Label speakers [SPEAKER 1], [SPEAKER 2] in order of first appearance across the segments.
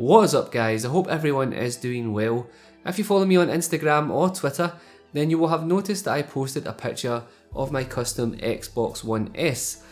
[SPEAKER 1] What is up guys, I hope everyone is doing well. If you follow me on Instagram or Twitter, then you will have noticed that I posted a picture of my custom Xbox One S.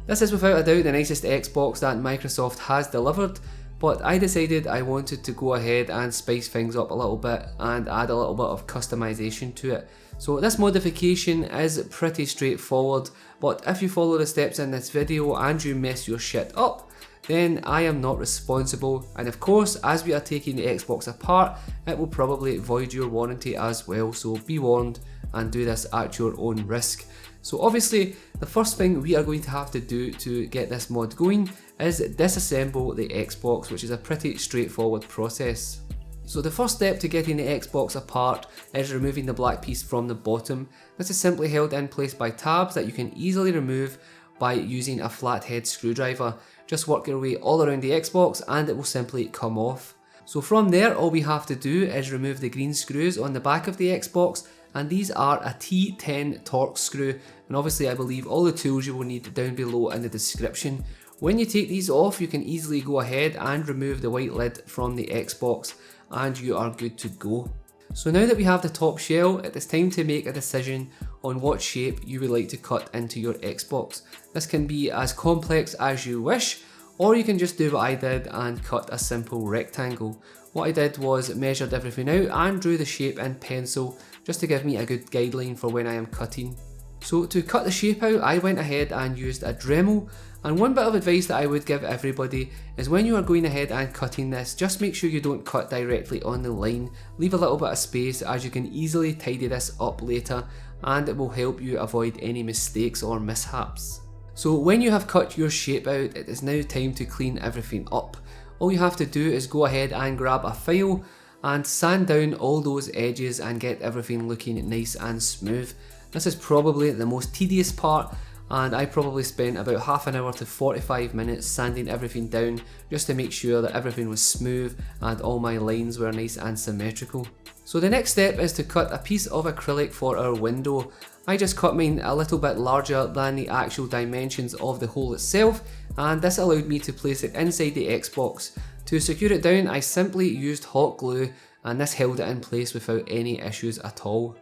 [SPEAKER 1] This is without a doubt the nicest Xbox that Microsoft has delivered, but I decided I wanted to go ahead and spice things up a little bit and add a little bit of customization to it. So this modification is pretty straightforward, but if you follow the steps in this video and you mess your shit up, then I am not responsible, and of course as we are taking the Xbox apart, it will probably void your warranty as well, so be warned and do this at your own risk. So obviously the first thing we are going to have to do to get this mod going is disassemble the Xbox, which is a pretty straightforward process. So the first step to getting the Xbox apart is removing the black piece from the bottom. This is simply held in place by tabs that you can easily remove by using a flathead screwdriver. Just work your way all around the Xbox and it will simply come off. So from there all we have to do is remove the green screws on the back of the Xbox, and these are a T10 Torx screw, and obviously I believe all the tools you will need down below in the description. When you take these off, you can easily go ahead and remove the white lid from the Xbox and you are good to go. So now that we have the top shell, it is time to make a decision on what shape you would like to cut into your Xbox. This can be as complex as you wish, or you can just do what I did and cut a simple rectangle. What I did was measured everything out and drew the shape in pencil just to give me a good guideline for when I am cutting. So to cut the shape out, I went ahead and used a Dremel, and one bit of advice that I would give everybody is when you are going ahead and cutting this, just make sure you don't cut directly on the line. Leave a little bit of space, as you can easily tidy this up later and it will help you avoid any mistakes or mishaps. So when you have cut your shape out, it is now time to clean everything up. All you have to do is go ahead and grab a file and sand down all those edges and get everything looking nice and smooth. This is probably the most tedious part, and I probably spent about half an hour to 45 minutes sanding everything down just to make sure that everything was smooth and all my lines were nice and symmetrical. So the next step is to cut a piece of acrylic for our window. I just cut mine a little bit larger than the actual dimensions of the hole itself, and this allowed me to place it inside the Xbox. To secure it down, I simply used hot glue, and this held it in place without any issues at all.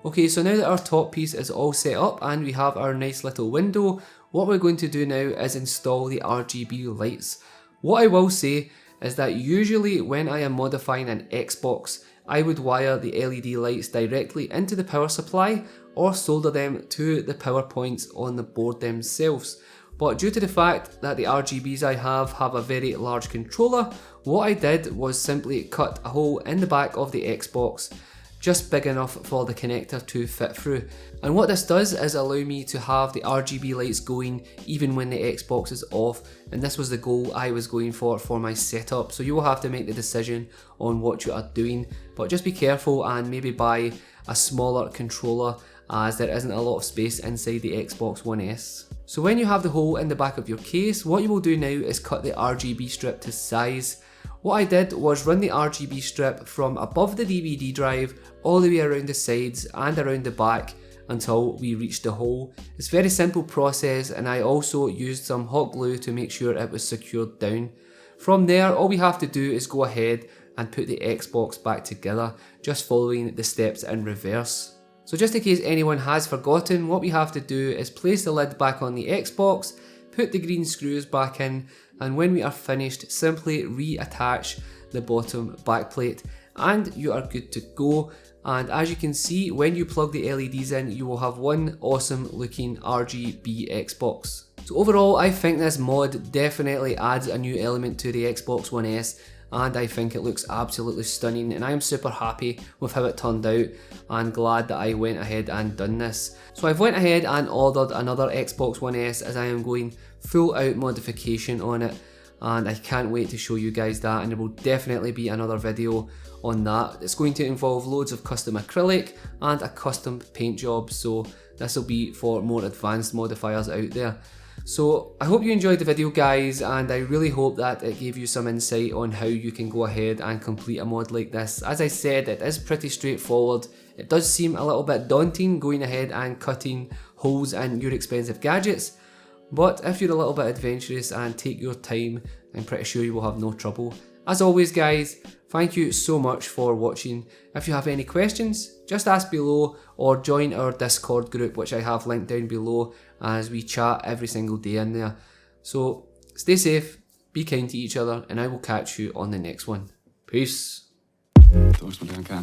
[SPEAKER 1] Okay, so now that our top piece is all set up and we have our nice little window, what we're going to do now is install the RGB lights. What I will say is that usually when I am modifying an Xbox, I would wire the LED lights directly into the power supply or solder them to the power points on the board themselves. But due to the fact that the RGBs I have a very large controller, what I did was simply cut a hole in the back of the Xbox, just big enough for the connector to fit through. And what this does is allow me to have the RGB lights going even when the Xbox is off, and this was the goal I was going for my setup. So you will have to make the decision on what you are doing, but just be careful and maybe buy a smaller controller, as there isn't a lot of space inside the Xbox One S. So when you have the hole in the back of your case, what you will do now is cut the RGB strip to size. What I did was run the RGB strip from above the DVD drive all the way around the sides and around the back until we reached the hole. It's a very simple process, and I also used some hot glue to make sure it was secured down. From there, all we have to do is go ahead and put the Xbox back together, just following the steps in reverse. So just in case anyone has forgotten, what we have to do is place the lid back on the Xbox, put the green screws back in, and when we are finished, simply reattach the bottom backplate and you are good to go. And as you can see, when you plug the LEDs in, you will have one awesome looking RGB Xbox. So overall, I think this mod definitely adds a new element to the Xbox One S, and I think it looks absolutely stunning, and I am super happy with how it turned out and glad that I went ahead and done this. So I've went ahead and ordered another Xbox One S, as I am going full out modification on it, and I can't wait to show you guys that, and there will definitely be another video on that. It's going to involve loads of custom acrylic and a custom paint job, so this will be for more advanced modifiers out there. So I hope you enjoyed the video guys, and I really hope that it gave you some insight on how you can go ahead and complete a mod like this. As I said, it is pretty straightforward. It does seem a little bit daunting going ahead and cutting holes in your expensive gadgets, but if you're a little bit adventurous and take your time, I'm pretty sure you will have no trouble. As always guys, thank you so much for watching. If you have any questions, just ask below or join our Discord group, which I have linked down below, as we chat every single day in there. So stay safe, be kind to each other, and I will catch you on the next one. Peace.
[SPEAKER 2] Todos no tengan que